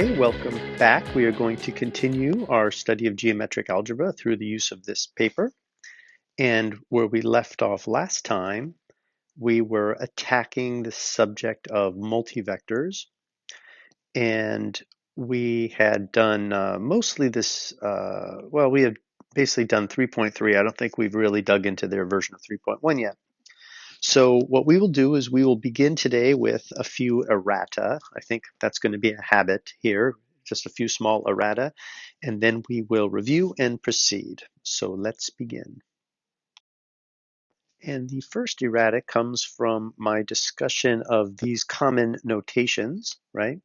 Okay, welcome back. We are going to continue our study of geometric algebra through the use of this paper. And where we left off last time, we were attacking the subject of multivectors. And we had done mostly this, well, we had basically done 3.3. I don't think we've really dug into their version of 3.1 yet. So what we will do is we will begin today with a few errata. I think that's going to be a habit here, just a few small errata, and then we will review and proceed. So let's begin. And the first errata comes from my discussion of these common notations, right?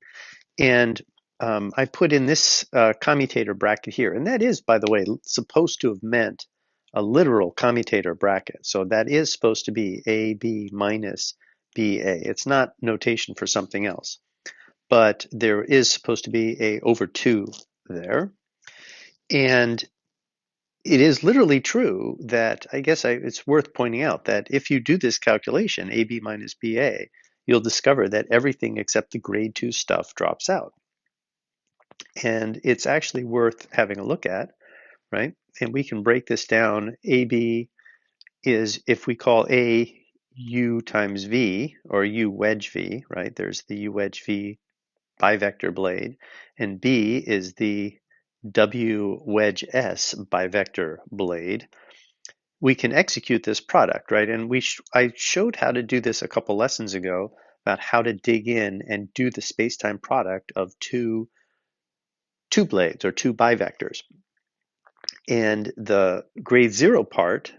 And I put in this commutator bracket here, and that is, by the way, supposed to have meant a literal commutator bracket. So that is supposed to be AB minus BA. It's not notation for something else, but there is supposed to be A over 2 there. And it is literally true that it's worth pointing out that if you do this calculation, AB minus BA, you'll discover that everything except the grade 2 stuff drops out. And it's actually worth having a look at, right? And we can break this down. AB is, if we call A U times V, or U wedge V, right? There's the U wedge V bivector blade, and B is the W wedge S bivector blade. We can execute this product, right? And I showed how to do this a couple lessons ago about how to dig in and do the space-time product of two blades or two bivectors. And the grade 0 part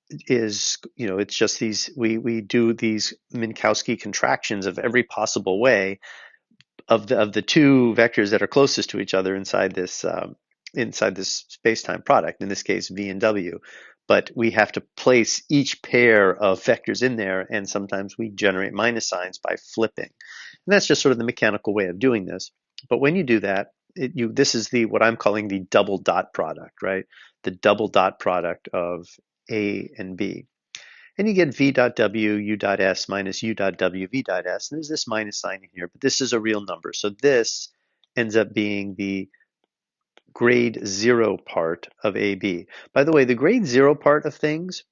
is, it's just these, we do these Minkowski contractions of every possible way of the two vectors that are closest to each other inside this space-time product, in this case V and W. But we have to place each pair of vectors in there, and sometimes we generate minus signs by flipping. And that's just sort of the mechanical way of doing this. But when you do that, this is what I'm calling the double dot product, right? The double dot product of A and B. And you get V dot W, U dot S minus U dot W, V dot S. And there's this minus sign in here, but this is a real number. So this ends up being the grade 0 part of AB. By the way, the grade 0 part of things,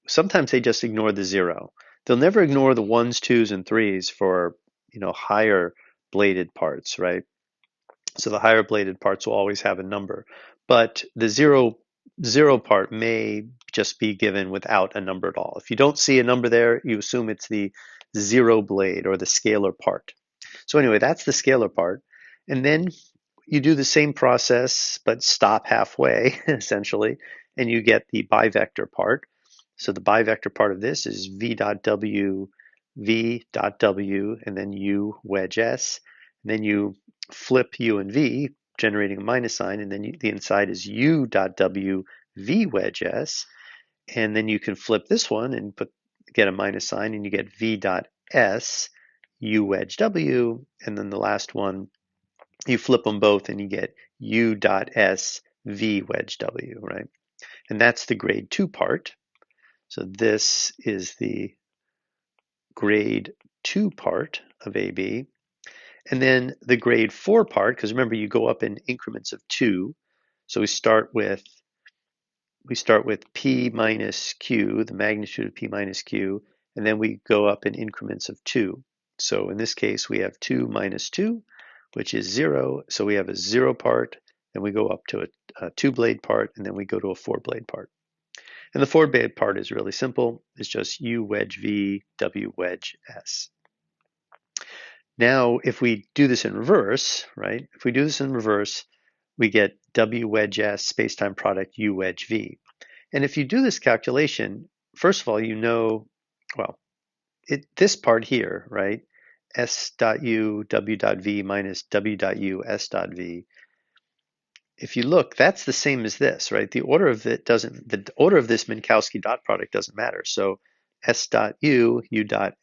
sometimes they just ignore the 0. They'll never ignore the 1s, 2s, and 3s for, higher bladed parts, right? So the higher bladed parts will always have a number. But the 0 part may just be given without a number at all. If you don't see a number there, you assume it's the 0 blade or the scalar part. So anyway, that's the scalar part. And then you do the same process, but stop halfway, essentially, and you get the bivector part. So the bivector part of this is V dot W, V dot W, and then U wedge S. And then you flip U and V, generating a minus sign, and then the inside is U dot W, V wedge S. And then you can flip this one and get a minus sign, and you get V dot S, U wedge W, and then the last one, you flip them both and you get U dot S, V wedge W, right? And that's the grade 2 part. So this is the grade 2 part of AB. And then the grade 4 part, because remember you go up in increments of 2. So we start with P minus Q, the magnitude of P minus Q, and then we go up in increments of 2. So in this case, we have 2 minus 2, which is 0. So we have a 0 part, and we go up to a 2-blade part, and then we go to a 4-blade part. And the 4-blade part is really simple. It's just U wedge V, W wedge S. Now, if we do this in reverse, right? If we do this in reverse, we get W wedge S, space-time product, U wedge V. And if you do this calculation, first of all, this part here, right? S dot U, W dot V minus W dot U, S dot V. If you look, that's the same as this, right? The order of this Minkowski dot product doesn't matter. So S dot U, U dot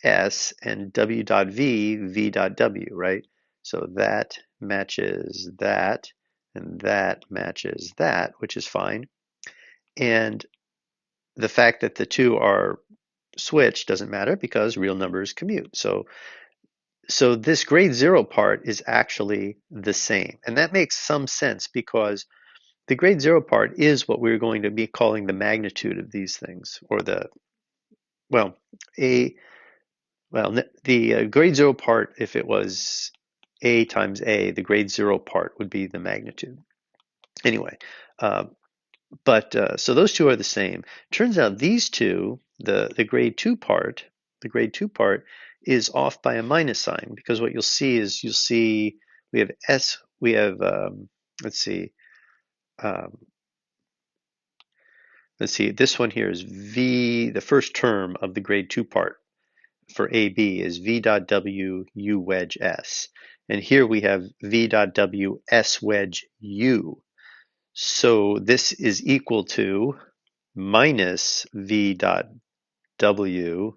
S, and W dot V, V dot W, right? So that matches that, and that matches that, which is fine. And the fact that the two are switched doesn't matter because real numbers commute. So so this grade 0 part is actually the same. And that makes some sense because the grade 0 part is what we're going to be calling the magnitude of these things, or the, well, a, well, the grade 0 part, if it was A times A, the grade 0 part would be the magnitude. Anyway, uh, so those two are the same. Turns out these two, the grade 2 part, the grade 2 part is off by a minus sign, because what you'll see is we have S, we have, let's see, um, this one here is V, the first term of the grade 2 part for AB is V dot W U wedge S. And here we have V dot W S wedge U. So this is equal to minus V dot W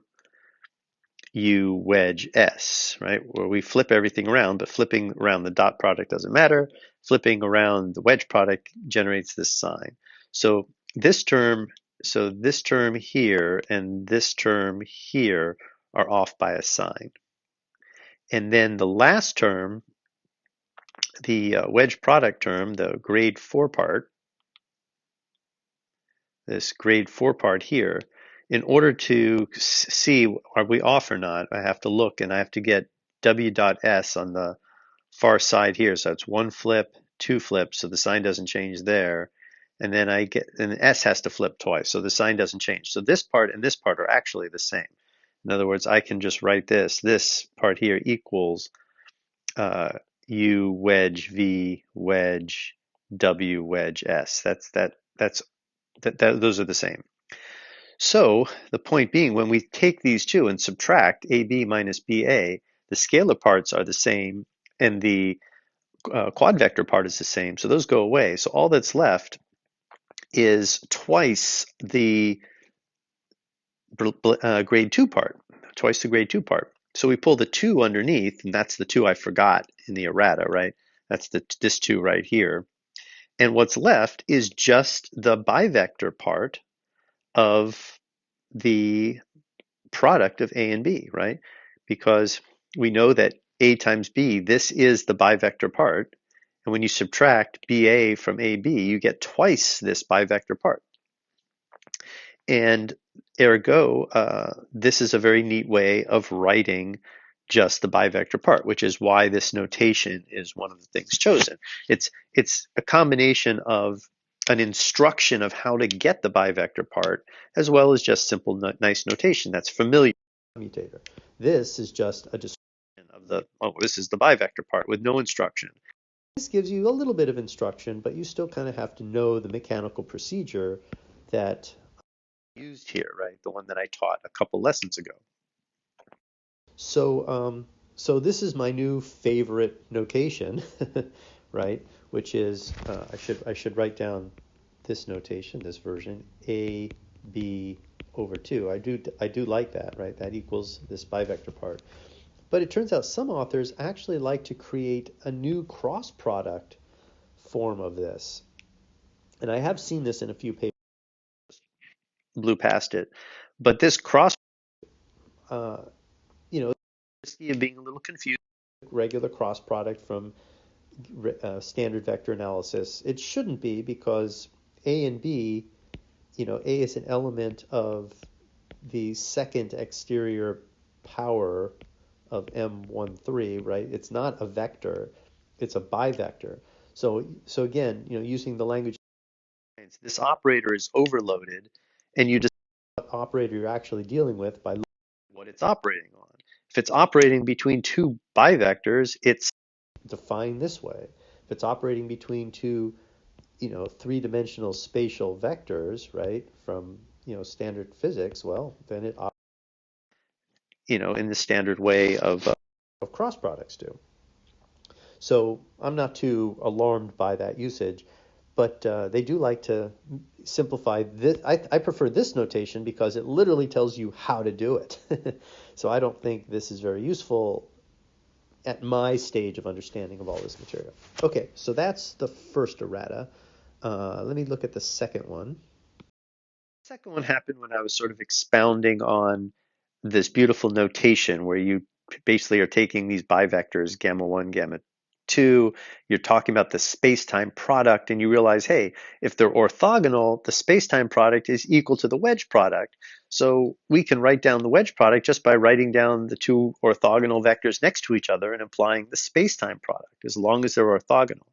U wedge S, right? Where we flip everything around, but flipping around the dot product doesn't matter. Flipping around the wedge product generates this sign. So this term, so this term here and this term here are off by a sign. And then the last term, the wedge product term, the grade 4 part, this grade 4 part here, in order to see are we off or not, I have to look and I have to get W dot S on the far side here. So it's one flip, two flips, so the sign doesn't change there. And then and S has to flip twice, so the sign doesn't change. So this part and this part are actually the same. In other words, I can just write this part here equals uh, U wedge V wedge W wedge S. Those are the same. So the point being, when we take these two and subtract AB minus BA, the scalar parts are the same and the quad vector part is the same. So those go away. So all that's left is twice the grade 2 part, twice the grade 2 part. So we pull the 2 underneath, and that's the 2 I forgot in the errata, right? That's this 2 right here. And what's left is just the bivector part of the product of A and B, right? Because we know that A times B, this is the bivector part. And when you subtract BA from AB, you get twice this bivector part. And ergo, this is a very neat way of writing just the bivector part, which is why this notation is one of the things chosen. It's a combination of an instruction of how to get the bivector part, as well as just simple nice notation that's familiar. Commutator. This is just a description of this is the bivector part with no instruction. This gives you a little bit of instruction, but you still kind of have to know the mechanical procedure that used here, right? The one that I taught a couple lessons ago. So this is my new favorite notation, right? Which is I should write down this notation, this version, A B over 2. I do like that, right? That equals this bivector part. But it turns out some authors actually like to create a new cross product form of this. And I have seen this in a few papers. Blew past it. But this cross, risky of being a little confused. Regular cross product from standard vector analysis. It shouldn't be, because A and B, A is an element of the second exterior power of M13, right? It's not a vector, it's a bivector. So again, using the language, this operator is overloaded, and you just what operator you're actually dealing with by looking at what it's operating on. If it's operating between two bivectors, it's defined this way. If it's operating between two, three-dimensional spatial vectors, right, from standard physics, well, then it operates, in the standard way of cross products do. So I'm not too alarmed by that usage, but they do like to simplify this. I prefer this notation because it literally tells you how to do it. So I don't think this is very useful at my stage of understanding of all this material. Okay, so that's the first errata. Let me look at the second one. The second one happened when I was sort of expounding on this beautiful notation where you basically are taking these bivectors, gamma 1, gamma 2, you're talking about the space-time product, and you realize, hey, if they're orthogonal, the space-time product is equal to the wedge product. So we can write down the wedge product just by writing down the two orthogonal vectors next to each other and applying the space-time product, as long as they're orthogonal.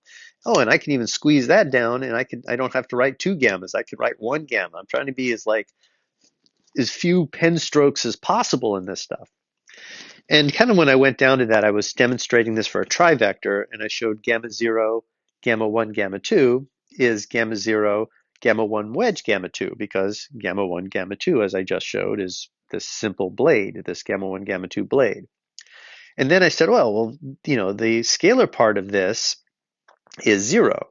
Oh, and I can even squeeze that down, and I don't have to write two gammas. I can write one gamma. I'm trying to be as few pen strokes as possible in this stuff. And kind of when I went down to that, I was demonstrating this for a trivector, and I showed gamma 0, gamma 1, gamma 2 is gamma 0, gamma 1 wedge gamma 2, because gamma 1, gamma 2, as I just showed, is this simple blade, this gamma 1, gamma 2 blade. And then I said, well, the scalar part of this is 0.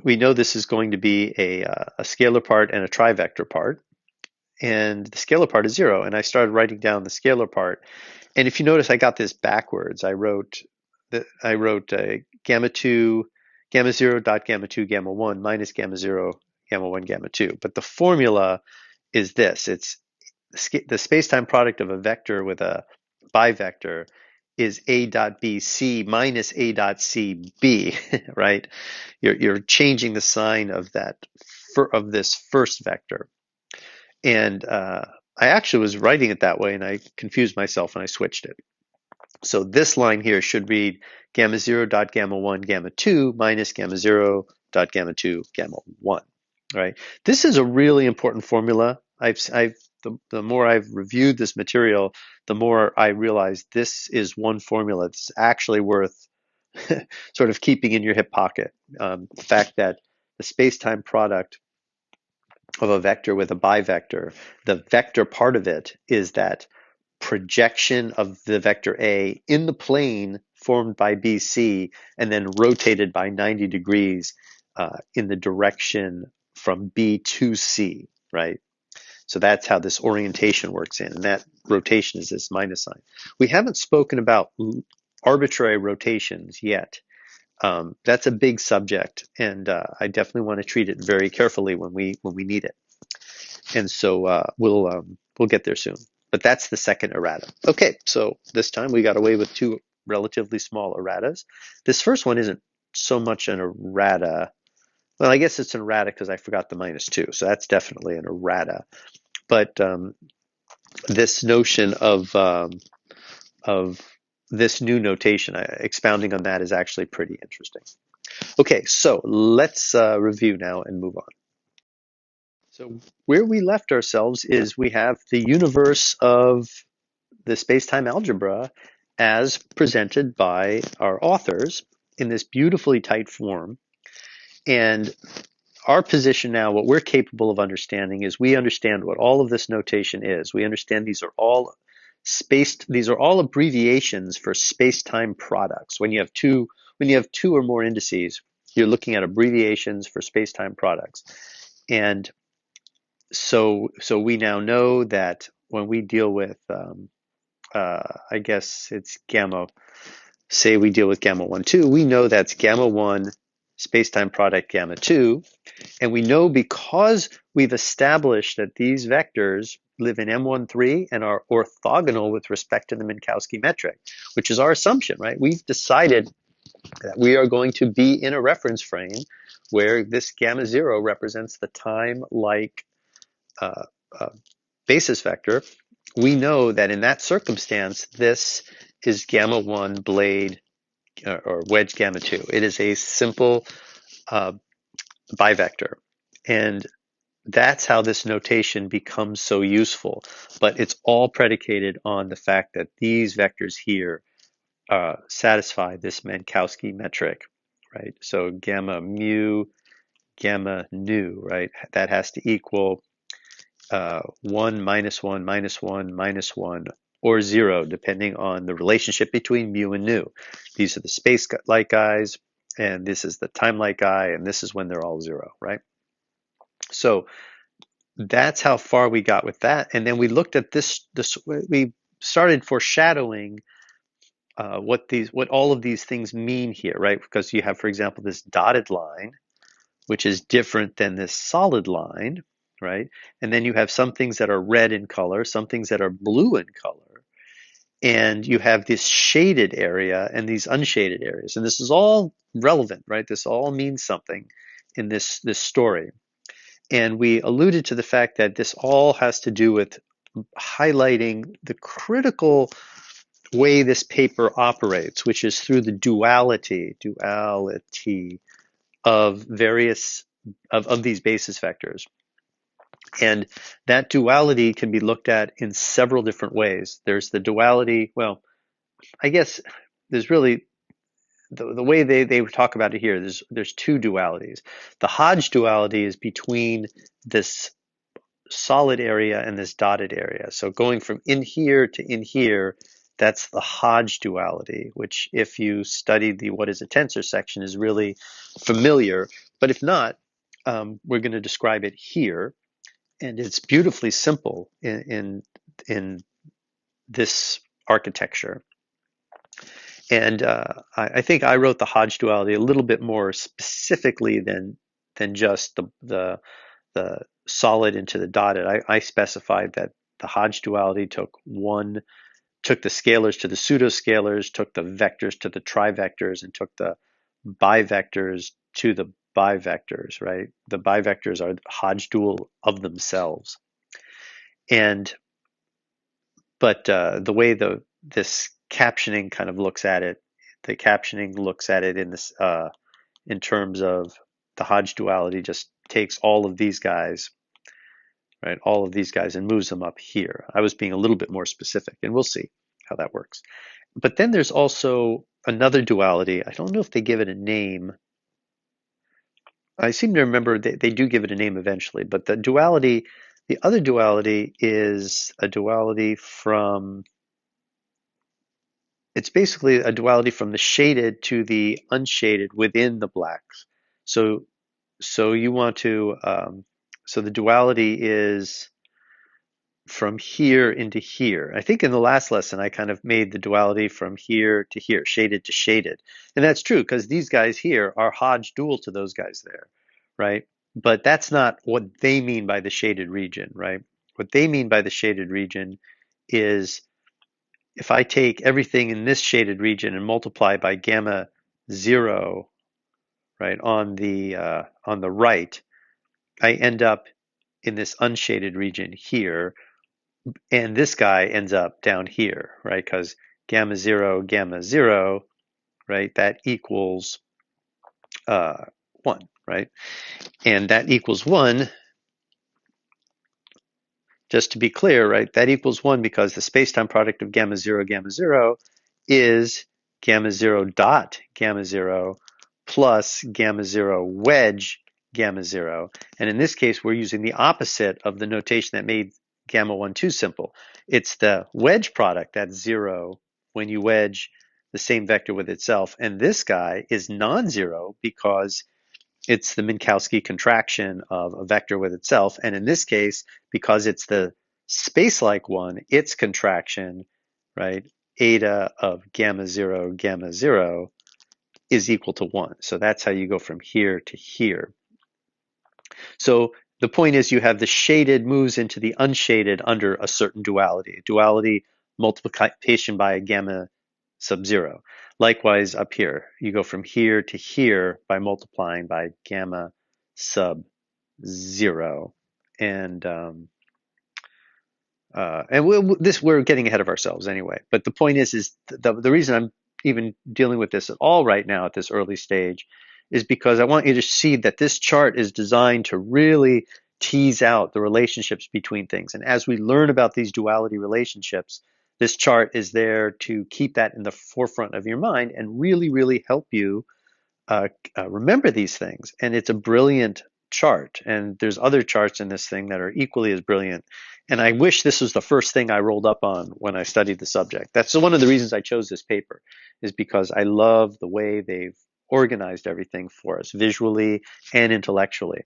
We know this is going to be a scalar part and a trivector part, and the scalar part is 0. And I started writing down the scalar part. And if you notice, I got this backwards. I wrote gamma 2, gamma 0 dot gamma 2, gamma 1 minus gamma 0, gamma 1, gamma 2. But the formula is this. It's the space-time product of a vector with a bivector is a dot bc minus a dot cb, right? You're changing the sign of this first vector. And I actually was writing it that way, and I confused myself and I switched it. So this line here should read gamma 0 dot gamma 1 gamma 2 minus gamma 0 dot gamma 2 gamma 1. Right? This is a really important formula. The more I've reviewed this material, the more I realize this is one formula that's actually worth sort of keeping in your hip pocket. The fact that the space-time product of a vector with a bivector, the vector part of it is that projection of the vector A in the plane formed by BC and then rotated by 90 degrees in the direction from B to C, right? So that's how this orientation works in, and that rotation is this minus sign. We haven't spoken about arbitrary rotations yet. That's a big subject, and I definitely want to treat it very carefully when we need it. And so we'll get there soon. But that's the second errata. Okay, so this time we got away with two relatively small erratas. This first one isn't so much an errata. Well, I guess it's an errata because I forgot the -2, so that's definitely an errata. But this notion of this new notation, expounding on that, is actually pretty interesting. Okay, so let's review now and move on. So where we left ourselves is we have the universe of the space-time algebra as presented by our authors in this beautifully tight form. And our position now, what we're capable of understanding, is we understand what all of this notation is. We understand these are all abbreviations for space-time products. When you have two or more indices, you're looking at abbreviations for space-time products. And so we now know that when we deal with I guess it's gamma, say we deal with gamma 1, 2, we know that's gamma 1 space-time product gamma 2, and we know because we've established that these vectors live in M13 and are orthogonal with respect to the Minkowski metric, which is our assumption, right? We've decided that we are going to be in a reference frame where this gamma 0 represents the time-like basis vector. We know that in that circumstance, this is gamma 1 blade or wedge gamma 2. It is a simple bivector. And that's how this notation becomes so useful. But it's all predicated on the fact that these vectors here satisfy this Minkowski metric, right? So gamma mu, gamma nu, right? That has to equal 1, minus 1, minus 1, minus 1, or 0, depending on the relationship between mu and nu. These are the space-like guys, and this is the time-like guy, and this is when they're all 0, right? So that's how far we got with that. And then we looked at this we started foreshadowing what all of these things mean here, right? Because you have, for example, this dotted line, which is different than this solid line, right? And then you have some things that are red in color, some things that are blue in color. and you have this shaded area and these unshaded areas. And this is all relevant, right? This all means something in this story. And we alluded to the fact that this all has to do with highlighting the critical way this paper operates, which is through the duality of various of these basis vectors. And that duality can be looked at in several different ways. There's the duality, well, I guess there's really the way they talk about it here, there's two dualities. The Hodge duality is between this solid area and this dotted area. So going from in here to in here, that's the Hodge duality, which if you studied the what is a tensor section is really familiar. But if not, we're going to describe it here. And it's beautifully simple in this architecture. And I think I wrote the Hodge duality a little bit more specifically than just the solid into the dotted. I specified that the Hodge duality took the scalars to the pseudoscalars, took the vectors to the trivectors, and took the bivectors to the bivectors, right? The bivectors are Hodge dual of themselves. But the way this captioning kind of looks at it, the captioning looks at it in terms of the Hodge duality just takes all of these guys, right? All of these guys and moves them up here. I was being a little bit more specific, and we'll see how that works. But then there's also another duality. I don't know if they give it a name. I seem to remember they do give it a name eventually, but the other duality is a duality from, it's basically a duality from the shaded to the unshaded within the blacks. So you want to, so the duality is from here into here. I think in the last lesson, I kind of made the duality from here to here, shaded to shaded. And that's true because these guys here are Hodge dual to those guys there, right? But that's not what they mean by the shaded region, right? What they mean by the shaded region is if I take everything in this shaded region and multiply by gamma 0, right, on the right, I end up in this unshaded region here, and this guy ends up down here, right? Because gamma 0, right, that equals 1, right? And that equals 1, just to be clear, right, that equals 1 because the spacetime product of gamma 0 is gamma 0 dot gamma 0 plus gamma 0 wedge gamma 0. And in this case, we're using the opposite of the notation that made gamma 1, 2 simple. It's the wedge product, that's 0, when you wedge the same vector with itself. And this guy is non-zero because it's the Minkowski contraction of a vector with itself. And in this case, because it's the space-like one, its contraction, right, eta of gamma 0 is equal to 1. So that's how you go from here to here. So the point is you have the shaded moves into the unshaded under a certain duality. Duality multiplication by a gamma sub 0. Likewise up here, you go from here to here by multiplying by gamma sub 0. And we're getting ahead of ourselves anyway. But the point is the reason I'm even dealing with this at all right now at this early stage is because I want you to see that this chart is designed to really tease out the relationships between things. And as we learn about these duality relationships, this chart is there to keep that in the forefront of your mind and really, really help you remember these things. And it's a brilliant chart. And there's other charts in this thing that are equally as brilliant. And I wish this was the first thing I rolled up on when I studied the subject. That's one of the reasons I chose this paper, is because I love the way they've organized everything for us visually and intellectually.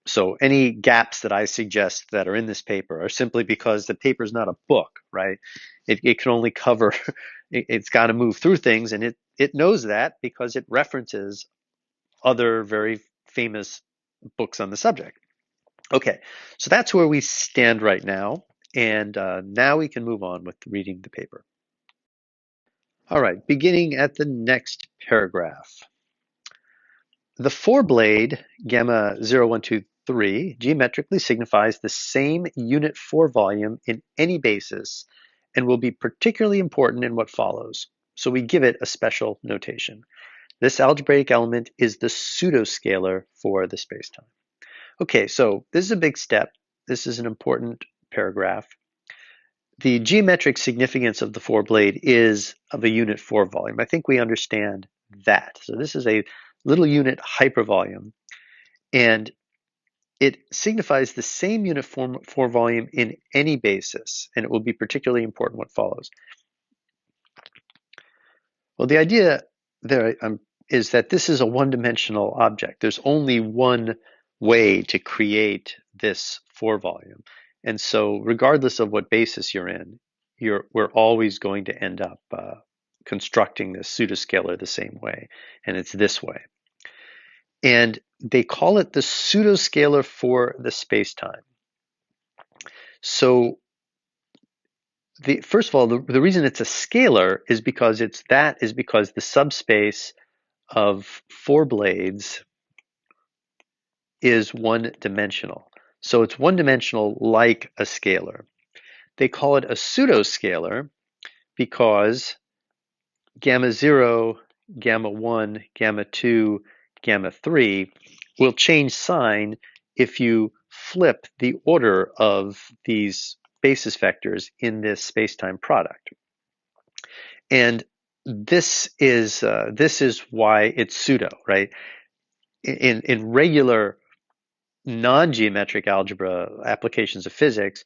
So any gaps that I suggest that are in this paper are simply because the paper is not a book, right? It can only cover, it's got to move through things, and it knows that because it references other very famous books on the subject. Okay, so that's where we stand right now. And now we can move on with reading the paper. All right, beginning at the next paragraph. The four-blade gamma 0123 geometrically signifies the same unit 4 volume in any basis and will be particularly important in what follows. So we give it a special notation. This algebraic element is the pseudoscalar for the spacetime. Okay, so this is a big step. This is an important paragraph. The geometric significance of the four-blade is of a unit 4 volume. I think we understand that. So this is a little unit hypervolume, and it signifies the same unit 4 volume in any basis, and it will be particularly important what follows. Well, the idea there is that this is a one-dimensional object. There's only one way to create this 4 volume. And so regardless of what basis you're in, we're always going to end up constructing this pseudoscalar the same way, and it's this way. And they call it the pseudoscalar for the spacetime. So first of all, the reason it's a scalar is because the subspace of 4 blades is one-dimensional. So it's one-dimensional like a scalar. They call it a pseudoscalar because gamma 0, gamma 1, gamma 2, gamma 3 will change sign if you flip the order of these basis vectors in this spacetime product. And this is why it's pseudo, right? In regular non-geometric algebra applications of physics,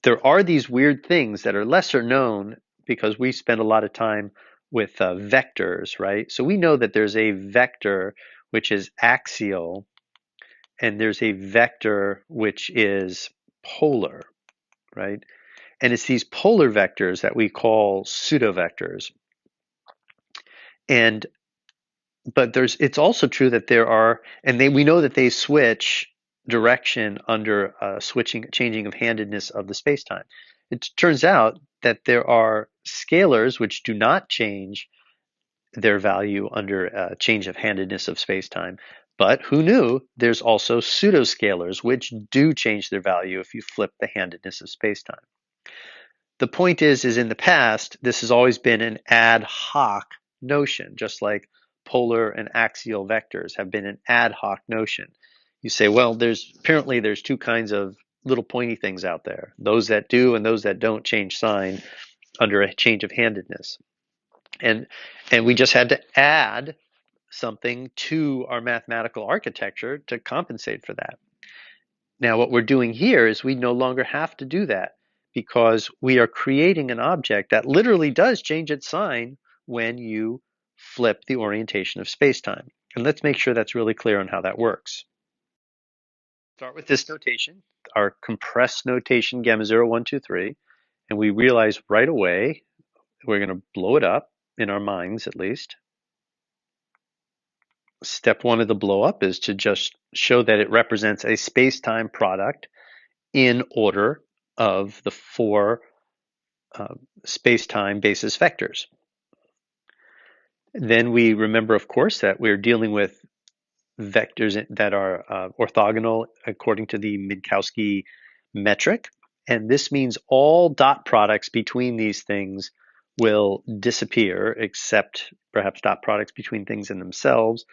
there are these weird things that are lesser known because we spend a lot of time with vectors, right? So we know that there's a vector which is axial, and there's a vector which is polar, right? And it's these polar vectors that we call pseudovectors. But it's also true that there are, and we know that they switch direction under changing of handedness of the spacetime. It turns out that there are scalars which do not change their value under change of handedness of spacetime. But who knew? There's also pseudoscalars which do change their value if you flip the handedness of spacetime. The point is in the past, this has always been an ad hoc notion, just like polar and axial vectors have been an ad hoc notion. You say, well, apparently there's two kinds of little pointy things out there, those that do and those that don't change sign under a change of handedness. And we just had to add something to our mathematical architecture to compensate for that. Now, what we're doing here is we no longer have to do that because we are creating an object that literally does change its sign when you flip the orientation of spacetime. And let's make sure that's really clear on how that works. Start with this notation, our compressed notation gamma 0123, and we realize right away we're going to blow it up in our minds at least. Step one of the blow up is to just show that it represents a space-time product in order of the 4 space-time basis vectors. Then we remember, of course, that we're dealing with vectors that are orthogonal according to the Minkowski metric. And this means all dot products between these things will disappear, except perhaps dot products between things in themselves.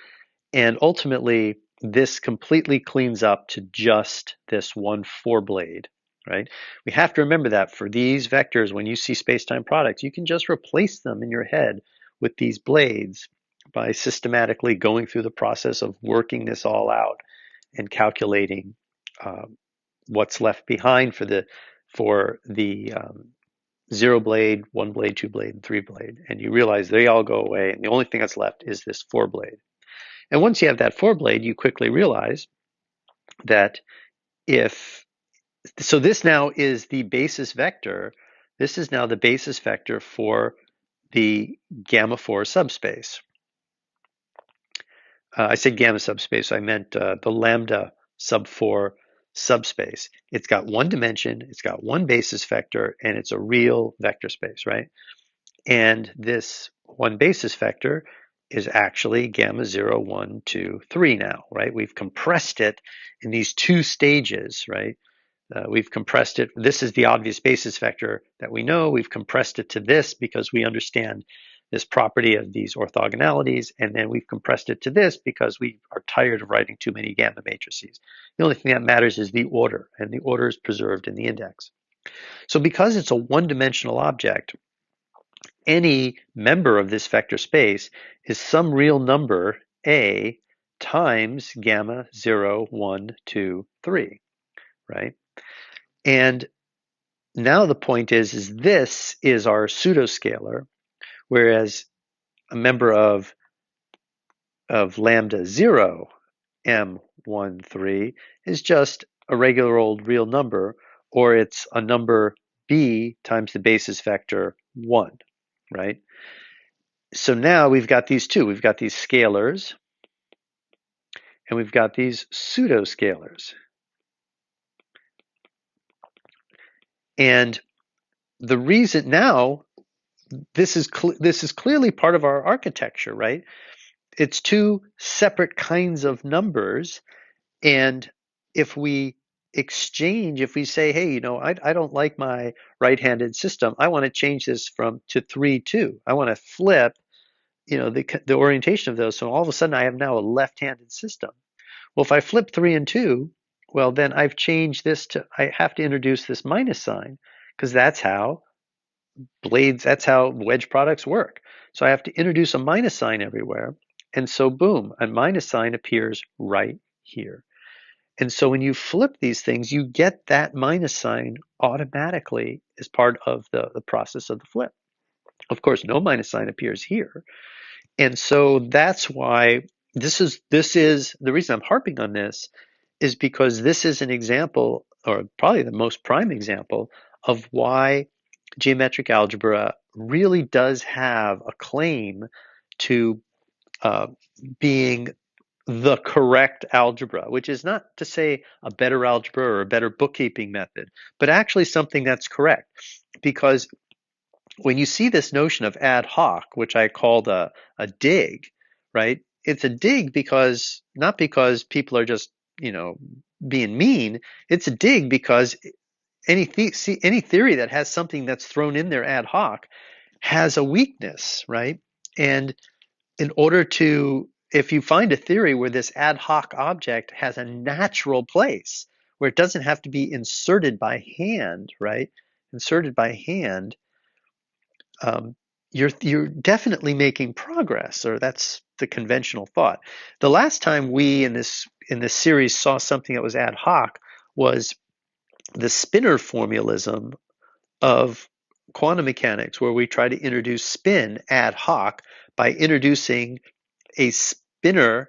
And ultimately, this completely cleans up to just this one 4-blade, right? We have to remember that for these vectors, when you see space-time products, you can just replace them in your head with these blades by systematically going through the process of working this all out and calculating what's left behind for the 0-blade, 1-blade, 2-blade, and 3-blade. And you realize they all go away, and the only thing that's left is this 4-blade. And once you have that 4-blade, you quickly realize that so this now is the basis vector. This is now the basis vector for the gamma 4 subspace. I said gamma subspace, I meant the lambda sub 4 subspace. It's got one dimension, it's got one basis vector, and it's a real vector space, right? And this one basis vector is actually gamma 0, 1, 2, 3 now, right? We've compressed it in these two stages, right? We've compressed it. This is the obvious basis vector that we know. We've compressed it to this because we understand this property of these orthogonalities. And then we've compressed it to this because we are tired of writing too many gamma matrices. The only thing that matters is the order, and the order is preserved in the index. So because it's a one-dimensional object, any member of this vector space is some real number, A, times gamma 0, 1, 2, 3, right? And now the point is this is our pseudoscalar, whereas a member of lambda 0, m1, 3 is just a regular old real number, or it's a number b times the basis vector 1, right? So now we've got these two. We've got these scalars, and we've got these pseudoscalars. And the reason now, this is clearly part of our architecture, right? It's two separate kinds of numbers, and if we exchange, if we say, hey, I don't like my right-handed system, I want to change this to 3, 2. I want to flip, the orientation of those. So all of a sudden, I have now a left-handed system. Well, if I flip 3 and 2, well, then I've changed this I have to introduce this minus sign, because that's how wedge products work. So I have to introduce a minus sign everywhere. And so boom, a minus sign appears right here. And so when you flip these things, you get that minus sign automatically as part of the process of the flip. Of course, no minus sign appears here. And so that's why this is the reason I'm harping on this, is because this is an example, or probably the most prime example, of why geometric algebra really does have a claim to being the correct algebra, which is not to say a better algebra or a better bookkeeping method, but actually something that's correct. Because when you see this notion of ad hoc, which I called a dig, right? It's a dig because, not because people are just, being mean. It's a dig because any theory that has something that's thrown in there ad hoc has a weakness, right? And in order to, if you find a theory where this ad hoc object has a natural place, where it doesn't have to be inserted by hand, right? Inserted by hand, you're definitely making progress, or that's the conventional thought. The last time we in this series saw something that was ad hoc was the spinor formalism of quantum mechanics, where we try to introduce spin ad hoc by introducing a spinor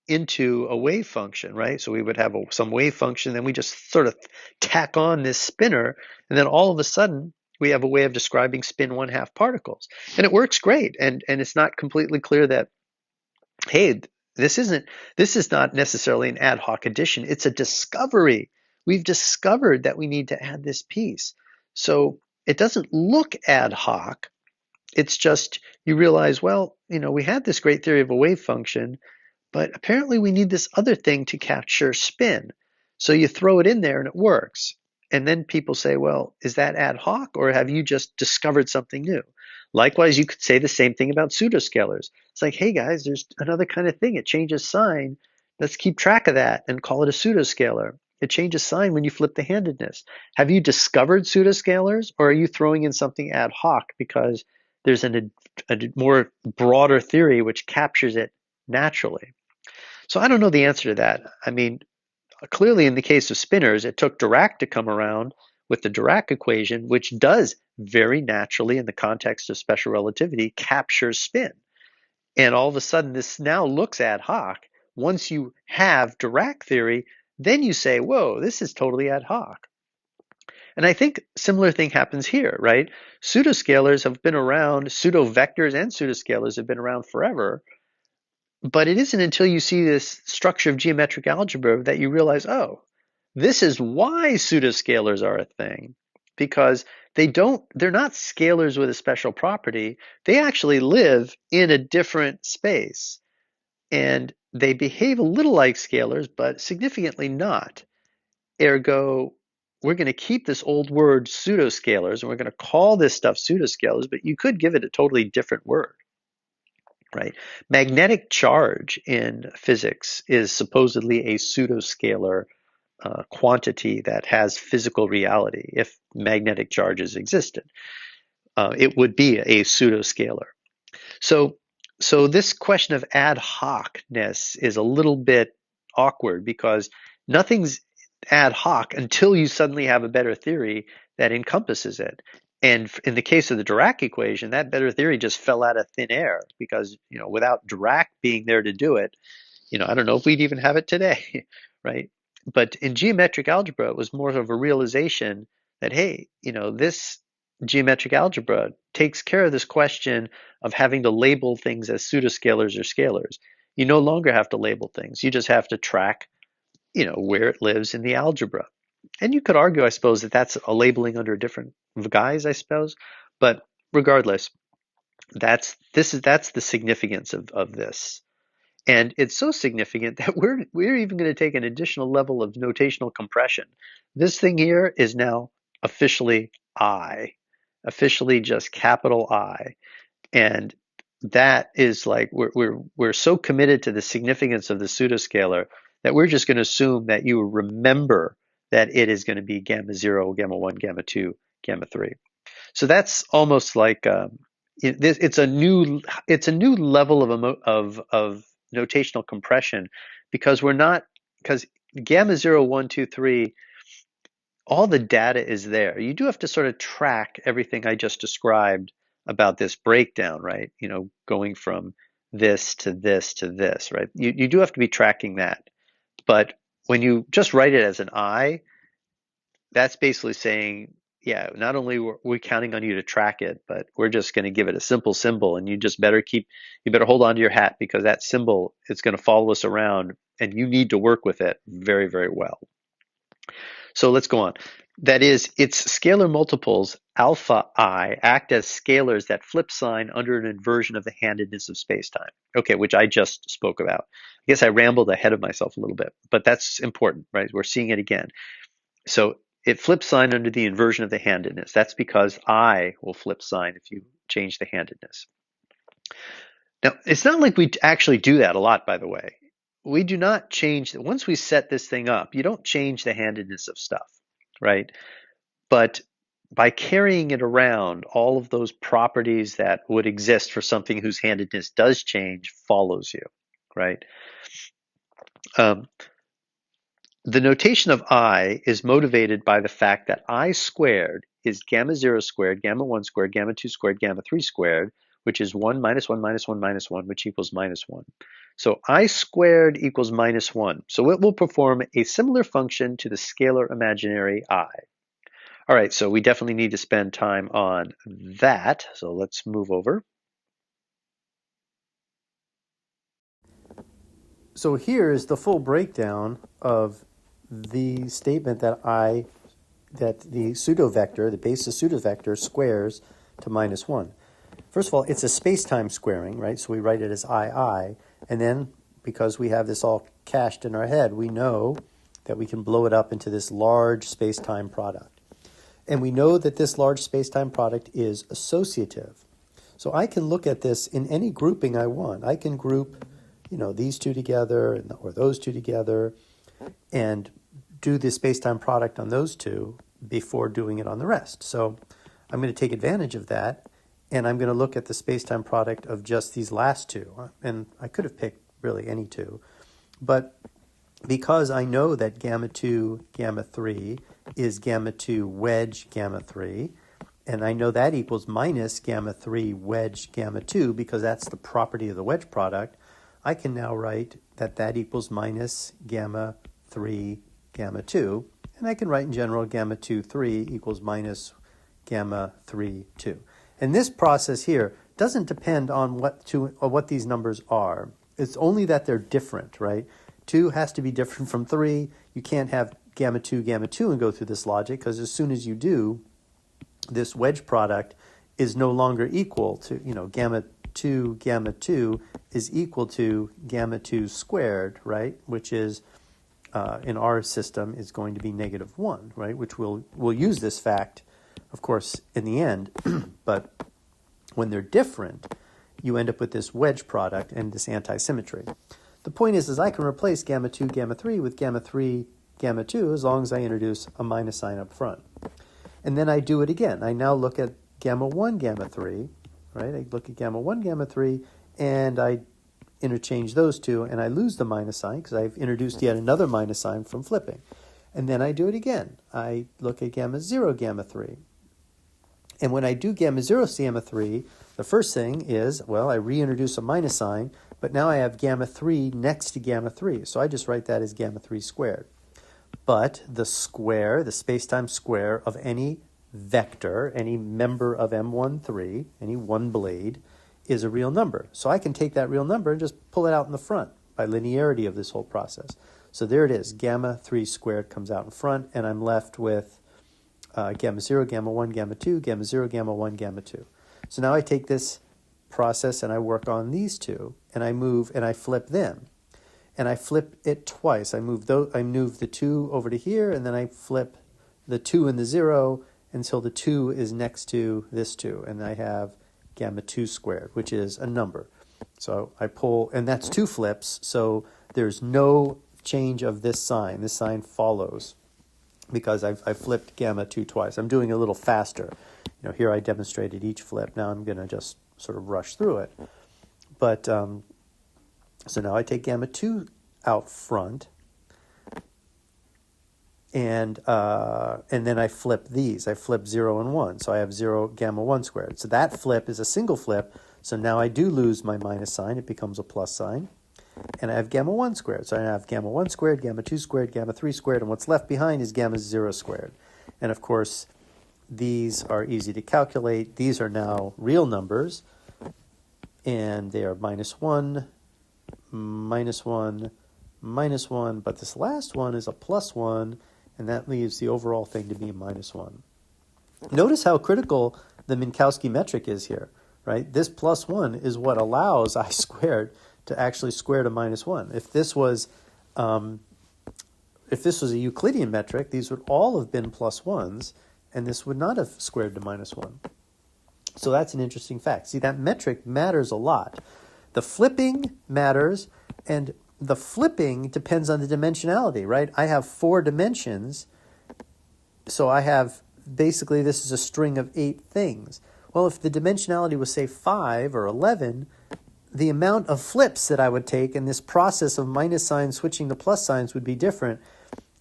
into a wave function, right? So we would have some wave function, then we just sort of tack on this spinor, and then all of a sudden we have a way of describing spin 1/2 particles. And it works great, and it's not completely clear that, hey, this is not necessarily an ad hoc addition, it's a discovery. We've discovered that we need to add this piece. So it doesn't look ad hoc, it's just you realize, well, we had this great theory of a wave function, but apparently we need this other thing to capture spin. So you throw it in there and it works. And then people say, well, is that ad hoc, or have you just discovered something new? Likewise, you could say the same thing about pseudoscalars. It's like, hey guys, there's another kind of thing. It changes sign. Let's keep track of that and call it a pseudoscalar. It changes sign when you flip the handedness. Have you discovered pseudoscalars, or are you throwing in something ad hoc because there's a more broader theory which captures it naturally? So I don't know the answer to that. I mean, clearly in the case of spinors, it took Dirac to come around with the Dirac equation, which does very naturally, in the context of special relativity, capture spin. And all of a sudden, this now looks ad hoc. Once you have Dirac theory, then you say, whoa, this is totally ad hoc. And I think similar thing happens here, right? Pseudoscalars have been around, pseudovectors and pseudoscalars have been around forever. But it isn't until you see this structure of geometric algebra that you realize, oh, This is why pseudoscalars are a thing, because they're not scalars with a special property. They actually live in a different space, and they behave a little like scalars, but significantly not. Ergo, we're going to keep this old word pseudoscalars, and we're going to call this stuff pseudoscalars, but you could give it a totally different word, right? Magnetic charge in physics is supposedly a pseudoscalar quantity that has physical reality. If magnetic charges existed, it would be a pseudoscalar. So, so this question of ad hocness is a little bit awkward because nothing's ad hoc until you suddenly have a better theory that encompasses it. And in the case of the Dirac equation, that better theory just fell out of thin air because, without Dirac being there to do it, I don't know if we'd even have it today, right? But in geometric algebra, it was more of a realization that, hey, this geometric algebra takes care of this question of having to label things as pseudoscalars or scalars. You no longer have to label things. You just have to track, where it lives in the algebra. And you could argue, I suppose, that that's a labeling under a different guise, I suppose. But regardless, that's the significance of this. And it's so significant that we're even going to take an additional level of notational compression. This thing here is now officially I, officially just capital I. And that is like we're so committed to the significance of the pseudoscalar that we're just going to assume that you remember that it is going to be gamma 0, gamma 1, gamma 2, gamma 3. So that's almost like it's a new level of notational compression because because gamma 0, 1, 2, 3, all the data is there. You do have to sort of track everything I just described about this breakdown, right? Going from this to this to this, right? You do have to be tracking that. But when you just write it as an I, that's basically saying, yeah, not only were we counting on you to track it, but we're just going to give it a simple symbol, and you better hold on to your hat because that symbol is going to follow us around, and you need to work with it very, very well. So let's go on. That is, its scalar multiples, alpha I, act as scalars that flip sign under an inversion of the handedness of spacetime. Okay, which I just spoke about. I guess I rambled ahead of myself a little bit, but that's important, right? We're seeing it again. So it flips sign under the inversion of the handedness. That's because I will flip sign if you change the handedness. Now, it's not like we actually do that a lot, by the way. We do not change, once we set this thing up, you don't change the handedness of stuff, right? But by carrying it around, all of those properties that would exist for something whose handedness does change follows you, right? The notation of I is motivated by the fact that I squared is gamma 0 squared, gamma 1 squared, gamma 2 squared, gamma 3 squared, which is 1 minus 1 minus 1 minus 1, which equals minus 1. So I squared equals minus 1. So it will perform a similar function to the scalar imaginary I. All right, so we definitely need to spend time on that. So let's move over. So here is the full breakdown of the statement that the pseudovector, the basis pseudovector, squares to minus 1. First of all, it's a space-time squaring, right? So we write it as I, and then because we have this all cached in our head, we know that we can blow it up into this large space-time product. And we know that this large space-time product is associative. So I can look at this in any grouping I want. I can group, these two together or those two together and do the space-time product on those two before doing it on the rest. So I'm going to take advantage of that, and I'm going to look at the space-time product of just these last two. And I could have picked really any two, but because I know that gamma 2, gamma 3 is gamma 2 wedge gamma 3, and I know that equals minus gamma 3 wedge gamma 2 because that's the property of the wedge product, I can now write that equals minus gamma 3 gamma 2, and I can write in general gamma 2 3 equals minus gamma 3 2. And this process here doesn't depend on what these numbers are. It's only that they're different, right? 2 has to be different from 3. You can't have gamma 2, and go through this logic, because as soon as you do, this wedge product is no longer equal to, gamma 2 is equal to gamma 2 squared, right? Which is, in our system, is going to be -1, right? Which we'll use this fact, of course, in the end. But when they're different, you end up with this wedge product and this anti-symmetry. The point is I can replace gamma 2, gamma 3 with gamma 3, gamma 2 as long as I introduce a minus sign up front. And then I do it again. I now look at gamma 1, gamma 3, right? I look at gamma 1, gamma 3, and I interchange those two, and I lose the minus sign because I've introduced yet another minus sign from flipping. And then I do it again. I look at gamma 0, gamma 3. And when I do gamma 0, gamma 3, the first thing is, well, I reintroduce a minus sign, but now I have gamma 3 next to gamma 3. So I just write that as gamma 3 squared. But the square, the spacetime square of any vector, any member of M13, any one blade, is a real number. So I can take that real number and just pull it out in the front by linearity of this whole process. So there it is. Gamma 3 squared comes out in front, and I'm left with gamma 0, gamma 1, gamma 2, gamma 0, gamma 1, gamma 2. So now I take this process and I work on these two, and I move and I flip them. And I flip it twice. I move the 2 over to here, and then I flip the 2 and the 0 until the 2 is next to this 2, and I have gamma 2 squared, which is a number. So I pull, and that's 2 flips, so there's no change of this sign. This sign follows because I've flipped gamma 2 twice. I'm doing it a little faster. Here I demonstrated each flip. Now I'm going to just sort of rush through it. But so now I take gamma 2 out front, and then I flip these. I flip 0 and 1, so I have 0 gamma 1 squared. So that flip is a single flip, so now I do lose my minus sign. It becomes a plus sign. And I have gamma 1 squared. So I have gamma 1 squared, gamma 2 squared, gamma 3 squared, and what's left behind is gamma 0 squared. And of course, these are easy to calculate. These are now real numbers, and they are -1, -1, -1, but this last one is a +1, and that leaves the overall thing to be a -1. Notice how critical the Minkowski metric is here, right? This +1 is what allows I squared to actually square to -1. If this was a Euclidean metric, these would all have been +1s, and this would not have squared to -1. So that's an interesting fact. See, that metric matters a lot. The flipping matters, and the flipping depends on the dimensionality, right? I have 4 dimensions, so I have, basically, this is a string of 8 things. Well, if the dimensionality was, say, 5 or 11, the amount of flips that I would take in this process of minus signs switching to plus signs would be different.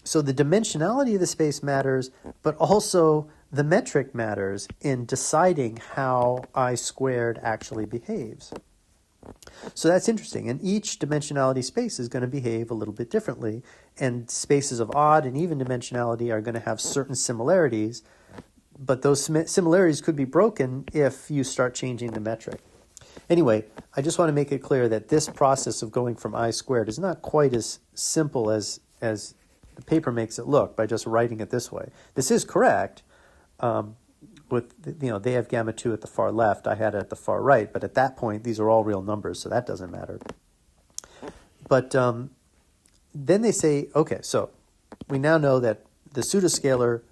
So the dimensionality of the space matters, but also the metric matters in deciding how I squared actually behaves. So that's interesting. And each dimensionality space is going to behave a little bit differently. And spaces of odd and even dimensionality are going to have certain similarities. But those similarities could be broken if you start changing the metric. Anyway, I just want to make it clear that this process of going from I squared is not quite as simple as the paper makes it look by just writing it this way. This is correct. They have gamma 2 at the far left. I had it at the far right. But at that point, these are all real numbers, so that doesn't matter. But then they say, okay, so we now know that the pseudoscalar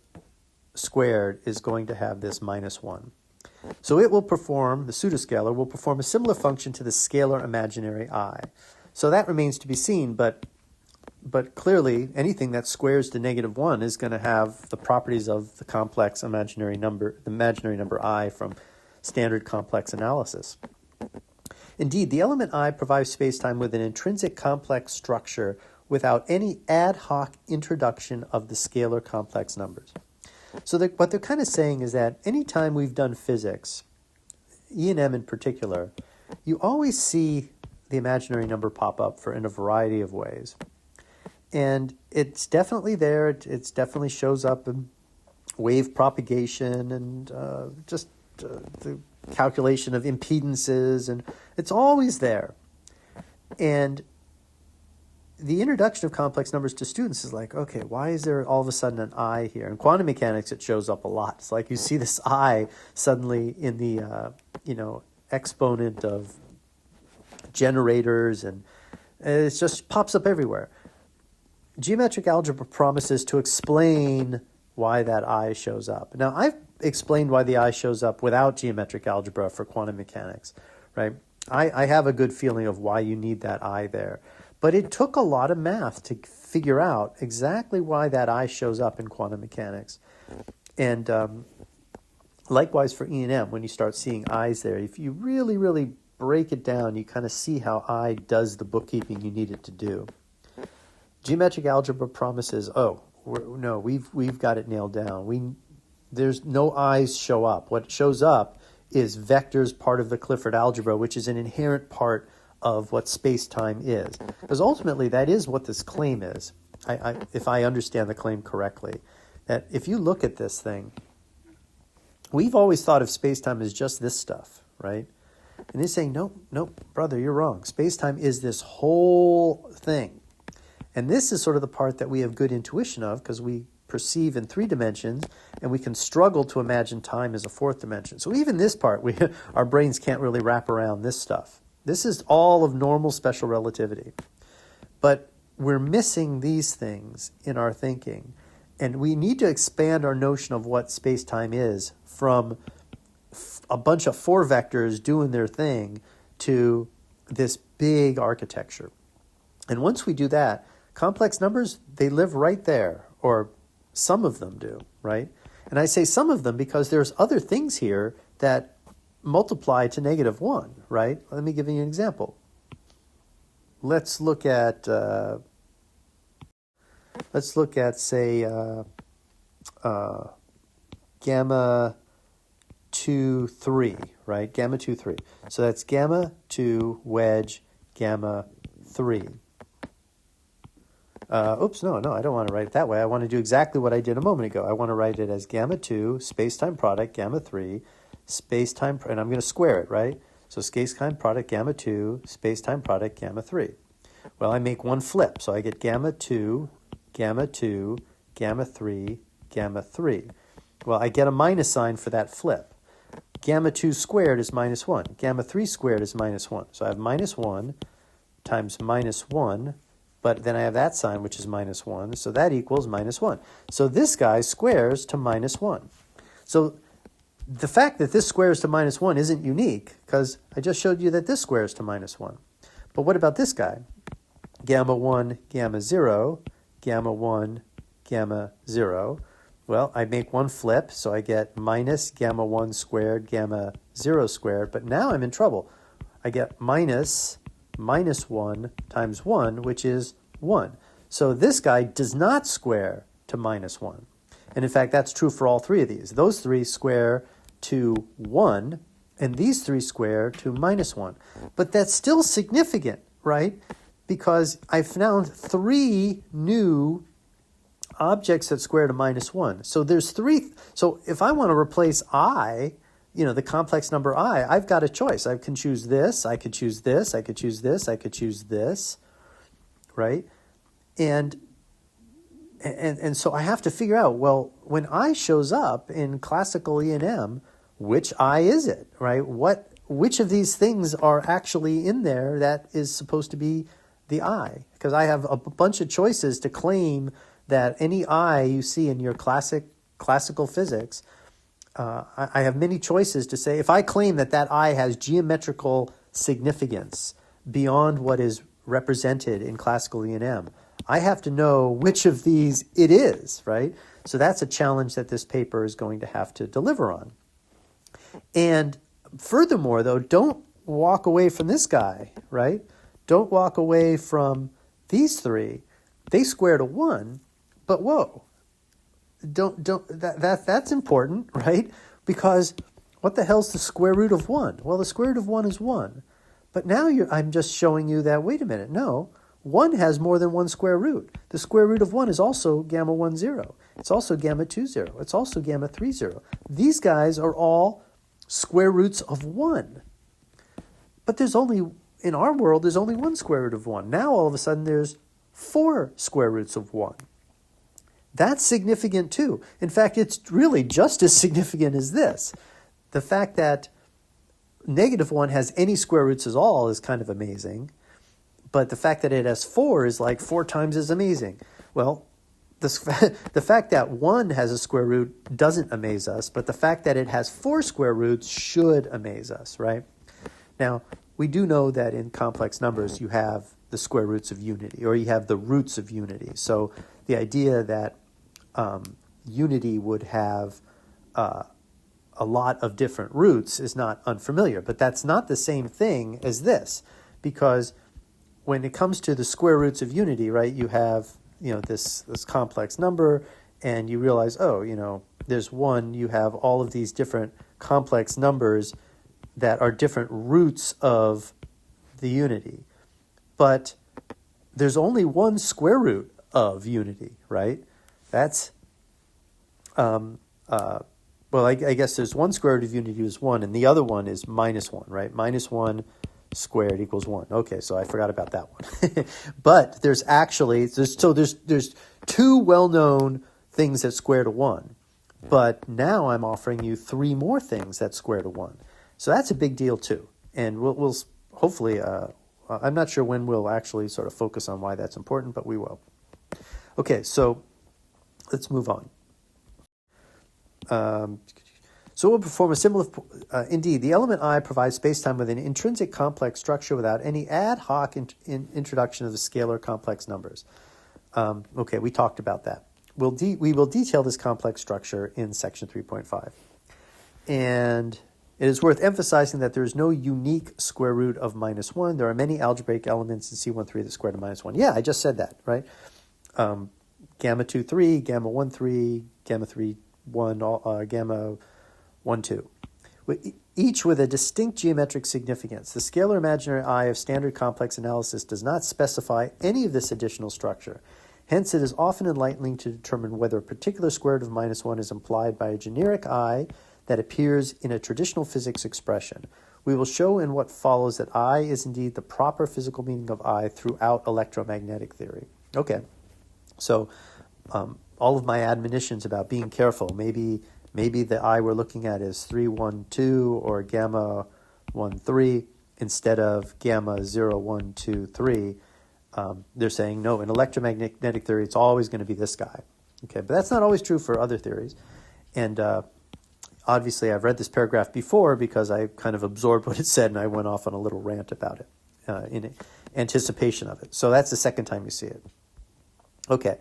squared is going to have this -1. So it will perform, the pseudoscalar will perform a similar function to the scalar imaginary I. So that remains to be seen, but clearly anything that squares to -1 is going to have the properties of the complex imaginary number, the imaginary number I from standard complex analysis. Indeed, the element I provides spacetime with an intrinsic complex structure without any ad hoc introduction of the scalar complex numbers. So what they're kind of saying is that anytime we've done physics, E and M in particular, you always see the imaginary number pop up in a variety of ways. And it's definitely there. It definitely shows up in wave propagation and the calculation of impedances, and it's always there. And the introduction of complex numbers to students is like, okay, why is there all of a sudden an I here? In quantum mechanics, it shows up a lot. It's like you see this I suddenly in the, exponent of generators, and it just pops up everywhere. Geometric algebra promises to explain why that I shows up. Now, I've explained why the I shows up without geometric algebra for quantum mechanics, right? I have a good feeling of why you need that I there. But it took a lot of math to figure out exactly why that I shows up in quantum mechanics. And likewise for E&M, when you start seeing I's there, if you really, really break it down, you kind of see how I does the bookkeeping you need it to do. Geometric algebra promises, we've got it nailed down. There's no I's show up. What shows up is vectors part of the Clifford algebra, which is an inherent part of what space-time is. Because ultimately, that is what this claim is, if I understand the claim correctly. That if you look at this thing, we've always thought of space-time as just this stuff, right? And it's saying, no, brother, you're wrong. Space-time is this whole thing. And this is sort of the part that we have good intuition of, because we perceive in 3 dimensions, and we can struggle to imagine time as a 4th dimension. So even this part, our brains can't really wrap around this stuff. This is all of normal special relativity. But we're missing these things in our thinking. And we need to expand our notion of what space-time is from a bunch of 4 vectors doing their thing to this big architecture. And once we do that, complex numbers, they live right there, or some of them do, right? And I say some of them because there's other things here that multiply to -1, right? Let me give you an example. Let's look at say gamma 2, 3, right? Gamma 2, 3. So that's gamma 2 wedge gamma 3. No, I don't want to write it that way. I want to do exactly what I did a moment ago. I want to write it as gamma 2, space-time product, gamma 3, space-time, and I'm going to square it, right? So space-time product, gamma 2, space-time product, gamma 3. Well, I make one flip, so I get gamma 2, gamma 2, gamma 3, gamma 3. Well, I get a minus sign for that flip. Gamma 2 squared is -1. Gamma 3 squared is -1. So I have -1 times -1, but then I have that sign, which is -1, so that equals -1. So this guy squares to -1. So the fact that this squares to -1 isn't unique, because I just showed you that this squares to -1. But what about this guy? Gamma 1, gamma 0, gamma 1, gamma 0. Well, I make one flip, so I get minus gamma 1 squared, gamma 0 squared, but now I'm in trouble. I get minus 1 times 1, which is 1. So this guy does not square to -1. And in fact, that's true for all 3 of these. Those 3 square to 1, and these 3 square to -1. But that's still significant, right? Because I found 3 new objects that square to -1. So there's 3. So if I want to replace I, the complex number I, I've got a choice. I can choose this, I could choose this, I could choose this, I could choose this, right? And so I have to figure out, well, when I shows up in classical E&M, which I is it, right? Which of these things are actually in there that is supposed to be the I? Because I have a bunch of choices to claim that any I you see in your classical physics, I have many choices to say, if I claim that I has geometrical significance beyond what is represented in classical E&M, I have to know which of these it is, right? So that's a challenge that this paper is going to have to deliver on. And furthermore, though, don't walk away from this guy, right? Don't walk away from these 3. They square to 1, but whoa. That's important, right? Because what the hell's the square root of 1? Well, the square root of 1 is 1. But now I'm just showing you that, wait a minute, no, 1 has more than one square root. The square root of 1 is also gamma 1, 0. It's also gamma 2, 0. It's also gamma 3, 0. These guys are all square roots of 1. But in our world, there's only one square root of 1. Now, all of a sudden, there's 4 square roots of 1. That's significant too. In fact, it's really just as significant as this. The fact that -1 has any square roots at all is kind of amazing, but the fact that it has 4 is like 4 times as amazing. Well, the fact that 1 has a square root doesn't amaze us, but the fact that it has 4 square roots should amaze us, right? Now, we do know that in complex numbers you have the square roots of unity, or you have the roots of unity. So the idea that unity would have a lot of different roots is not unfamiliar, but that's not the same thing as this, because when it comes to the square roots of unity, right, you have this complex number, and you realize, oh, there's 1, you have all of these different complex numbers that are different roots of the unity. But there's only 1 square root of unity, right? That's, well, I guess there's 1 square root of unity is 1, and the other one is -1, right? -1 squared equals 1. Okay, so I forgot about that one. But there's 2 well-known things that square to 1. But now I'm offering you 3 more things that square to 1. So that's a big deal too. And we'll hopefully, I'm not sure when we'll actually sort of focus on why that's important, but we will. Okay, so let's move on. So we'll perform a similar, indeed, the element I provides spacetime with an intrinsic complex structure without any ad hoc introduction of the scalar complex numbers. Okay, we talked about that. We will detail this complex structure in section 3.5. And it is worth emphasizing that there is no unique square root of -1. There are many algebraic elements in C13 that square to -1. Yeah, I just said that, right? Gamma 2, 3, gamma 1, 3, gamma 3, 1, gamma 1, 2. Each with a distinct geometric significance. The scalar imaginary I of standard complex analysis does not specify any of this additional structure. Hence, it is often enlightening to determine whether a particular square root of -1 is implied by a generic I that appears in a traditional physics expression. We will show in what follows that I is indeed the proper physical meaning of I throughout electromagnetic theory. Okay, so all of my admonitions about being careful, maybe the I we're looking at is 3, 1, 2 or gamma 1, 3 instead of gamma 0, 1, 2, 3. They're saying, no, in electromagnetic theory, it's always going to be this guy. Okay, but that's not always true for other theories. And obviously, I've read this paragraph before because I kind of absorbed what it said and I went off on a little rant about it in anticipation of it. So that's the second time you see it. Okay,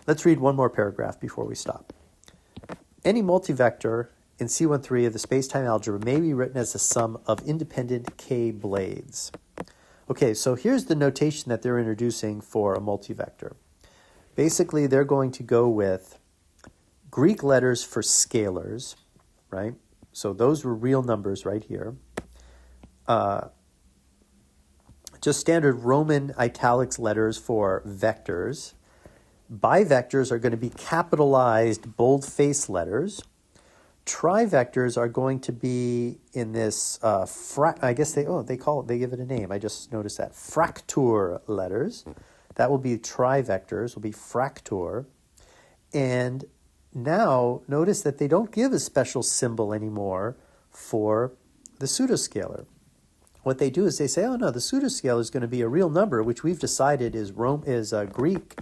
let's read one more paragraph before we stop. Any multivector in C13 of the spacetime algebra may be written as the sum of independent K blades. Okay, so here's the notation that they're introducing for a multivector. Basically, they're going to go with Greek letters for scalars, right? So those were real numbers right here. Just standard Roman italics letters for vectors. Bivectors are going to be capitalized boldface letters. Trivectors are going to be in this, I guess they give it a name. I just noticed that. Fracture letters. That will be trivectors, will be fracture. And now notice that they don't give a special symbol anymore for the pseudoscalar. What they do is they say, oh no, the pseudoscalar is going to be a real number, which we've decided is Greek,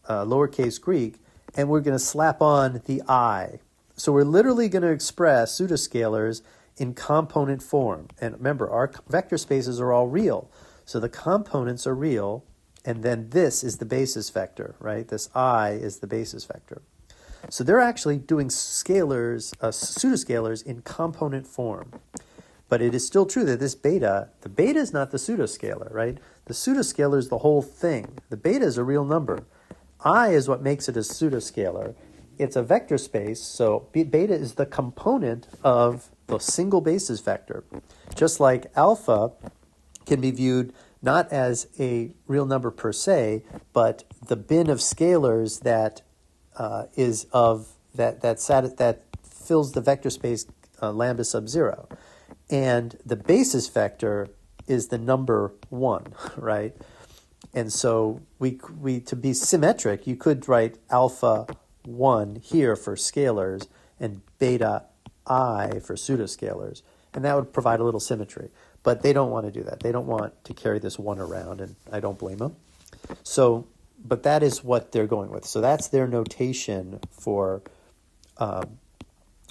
lowercase Greek, and we're going to slap on the I. So we're literally going to express pseudoscalars in component form. And remember, our vector spaces are all real. So the components are real, and then this is the basis vector, right? This I is the basis vector. So they're actually doing scalars, pseudoscalars in component form. But it is still true that this beta, the beta is not the pseudoscalar, right? The pseudoscalar is the whole thing. The beta is a real number. I is what makes it a pseudoscalar. It's a vector space, so beta is the component of the single basis vector. Just like alpha can be viewed not as a real number per se, but the bin of scalars that that fills the vector space lambda sub 0. And the basis vector is the number 1, right? And so we to be symmetric, you could write alpha 1 here for scalars and beta I for pseudoscalars, and that would provide a little symmetry. But they don't want to do that. They don't want to carry this 1 around, and I don't blame them. So, but that is what they're going with. So that's their notation for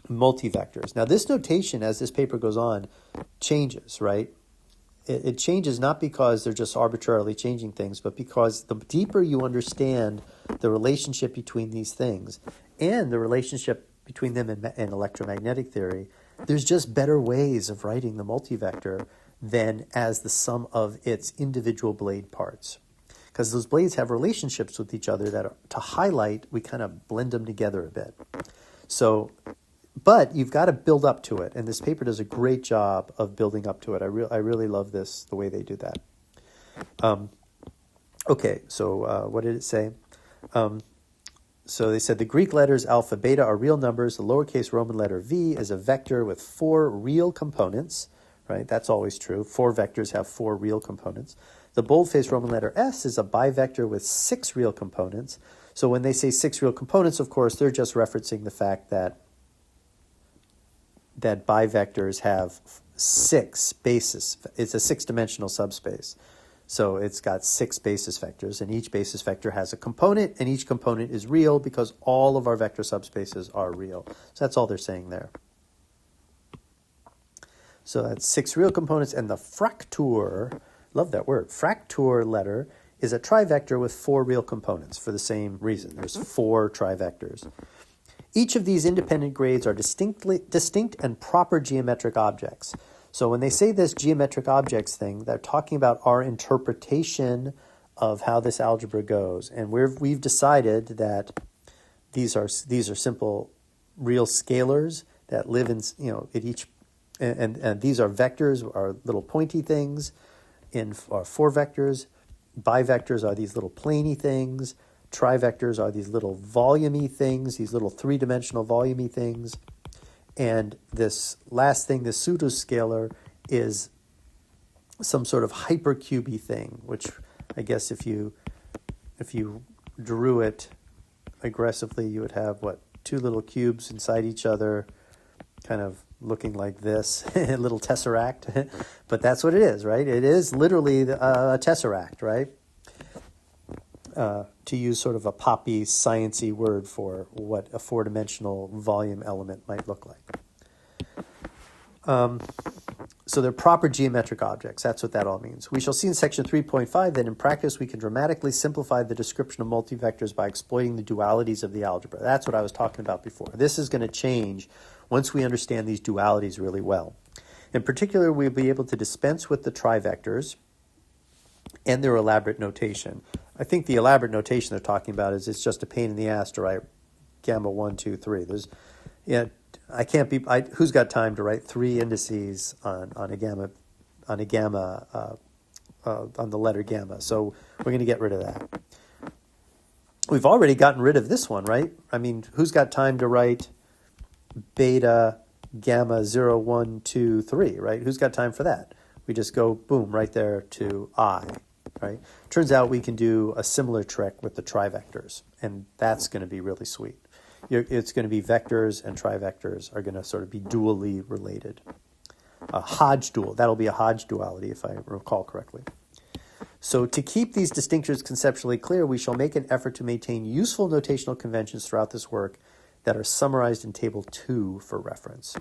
multivectors. Now, this notation, as this paper goes on, changes, right? It changes not because they're just arbitrarily changing things, but because the deeper you understand the relationship between these things and the relationship between them in electromagnetic theory, there's just better ways of writing the multivector than as the sum of its individual blade parts. Because those blades have relationships with each other that, to highlight, we kind of blend them together a bit. So, but you've got to build up to it, and this paper does a great job of building up to it. I really love this, the way they do that. Okay, so what did it say? So they said the Greek letters alpha, beta are real numbers. The lowercase Roman letter v is a vector with 4 real components, right? That's always true. 4 vectors have 4 real components. The boldface Roman letter s is a bivector with 6 real components. So when they say 6 real components, of course, they're just referencing the fact that bivectors have 6 bases. It's a 6-dimensional subspace. So it's got 6 basis vectors, and each basis vector has a component, and each component is real because all of our vector subspaces are real. So that's all they're saying there. So that's 6 real components, and the fracture, love that word, fracture letter is a trivector with 4 real components for the same reason. There's 4 trivectors. Each of these independent grades are distinct and proper geometric objects. So when they say this geometric objects thing, they're talking about our interpretation of how this algebra goes. And we've decided that these are simple real scalars that live in, at each, and these are vectors, are little pointy things in our 4 vectors. Bivectors are these little planey things. Trivectors are these little volume-y things, these little 3-dimensional volume-y things. And this last thing, the pseudoscalar, is some sort of hypercubey thing, which I guess if you drew it aggressively, you would have, 2 little cubes inside each other, kind of looking like this, a little tesseract. But that's what it is, right? It is literally a tesseract, right? To use sort of a poppy, sciencey word for what a 4-dimensional volume element might look like. So they're proper geometric objects. That's what that all means. We shall see in section 3.5 that in practice we can dramatically simplify the description of multivectors by exploiting the dualities of the algebra. That's what I was talking about before. This is going to change once we understand these dualities really well. In particular, we'll be able to dispense with the trivectors and their elaborate notation. I think the elaborate notation they're talking about is it's just a pain in the ass to write gamma 1, 2, 3. Who's got time to write 3 indices on the letter gamma? So we're going to get rid of that. We've already gotten rid of this one, right? I mean, who's got time to write beta gamma 0, 1, 2, 3, right? Who's got time for that? We just go, boom, right there to I, right? Turns out we can do a similar trick with the trivectors, and that's going to be really sweet. It's going to be vectors and trivectors are going to sort of be dually related. A Hodge dual, that'll be a Hodge duality if I recall correctly. So to keep these distinctions conceptually clear, we shall make an effort to maintain useful notational conventions throughout this work that are summarized in Table 2 for reference.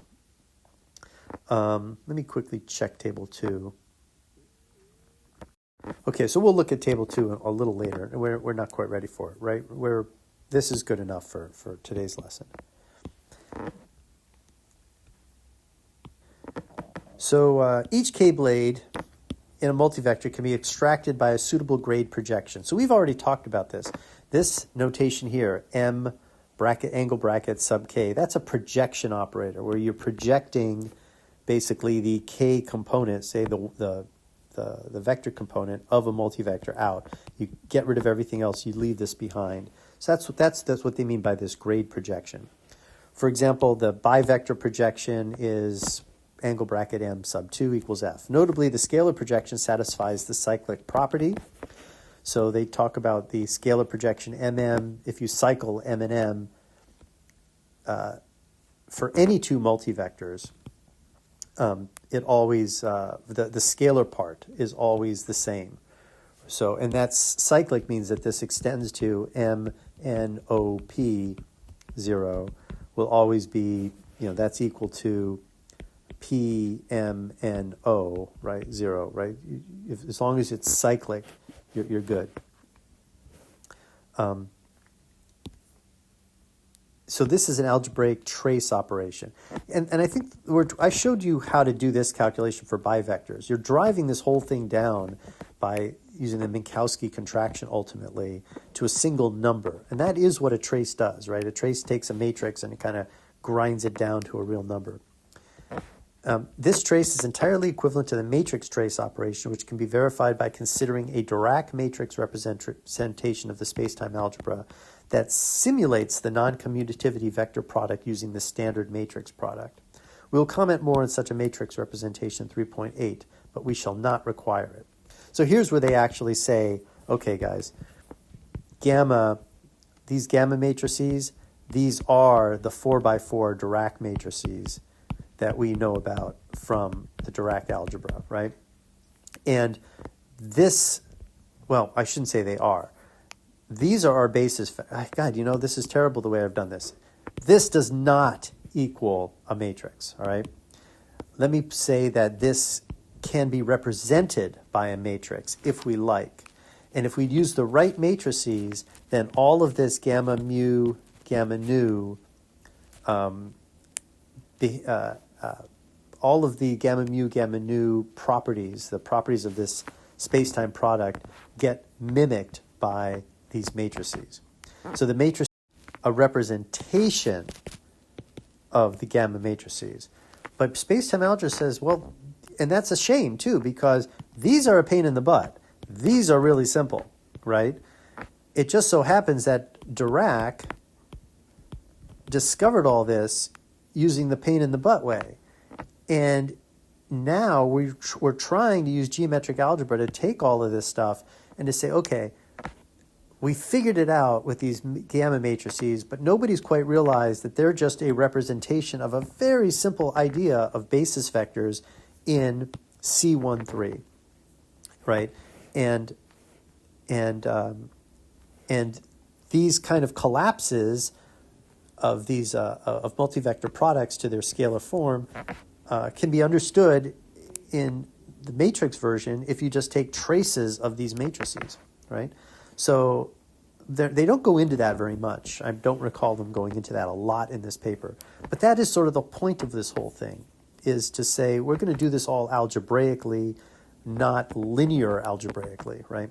Let me quickly check Table 2. Okay, so we'll look at Table 2 a little later. We're not quite ready for it, right? This is good enough for today's lesson. So each K-blade in a multivector can be extracted by a suitable grade projection. So we've already talked about this. This notation here, M bracket, angle bracket, sub K, that's a projection operator where you're projecting basically the K component, say the vector component of a multivector out. You get rid of everything else, you leave this behind. So that's what they mean by this grade projection. For example, the bivector projection is angle bracket M sub 2 equals F. Notably, the scalar projection satisfies the cyclic property. So they talk about the scalar projection MM. If you cycle M and M for any two multivectors, it always the scalar part is always the same. So, and that's cyclic means that this extends to M N O P 0 will always be, that's equal to P M N O, right? 0, right? As long as it's cyclic, you're good. So this is an algebraic trace operation. And I think I showed you how to do this calculation for bivectors. You're driving this whole thing down by using the Minkowski contraction ultimately to a single number. And that is what a trace does, right? A trace takes a matrix and it kind of grinds it down to a real number. This trace is entirely equivalent to the matrix trace operation, which can be verified by considering a Dirac matrix representation of the spacetime algebra that simulates the non-commutativity vector product using the standard matrix product. We will comment more on such a matrix representation 3.8, but we shall not require it. So here's where they actually say, okay, guys, these gamma matrices, these are the 4x4 Dirac matrices that we know about from the Dirac algebra, right? And this, well, I shouldn't say they are. These are our basis. God, this is terrible the way I've done this. This does not equal a matrix, all right? Let me say that this can be represented by a matrix if we like. And if we use the right matrices, then all of this gamma mu, gamma nu, all of the gamma mu, gamma nu properties, the properties of this space-time product, get mimicked by these matrices. So the matrix is a representation of the gamma matrices. But space-time algebra says, well, and that's a shame too, because these are a pain in the butt. These are really simple, right? It just so happens that Dirac discovered all this using the pain in the butt way. And now we're trying to use geometric algebra to take all of this stuff and to say, okay, we figured it out with these gamma matrices, but nobody's quite realized that they're just a representation of a very simple idea of basis vectors in C13, right? And these kind of collapses of these of multivector products to their scalar form can be understood in the matrix version if you just take traces of these matrices, right? So they don't go into that very much. I don't recall them going into that a lot in this paper. But that is sort of the point of this whole thing, is to say we're going to do this all algebraically, not linear algebraically, right?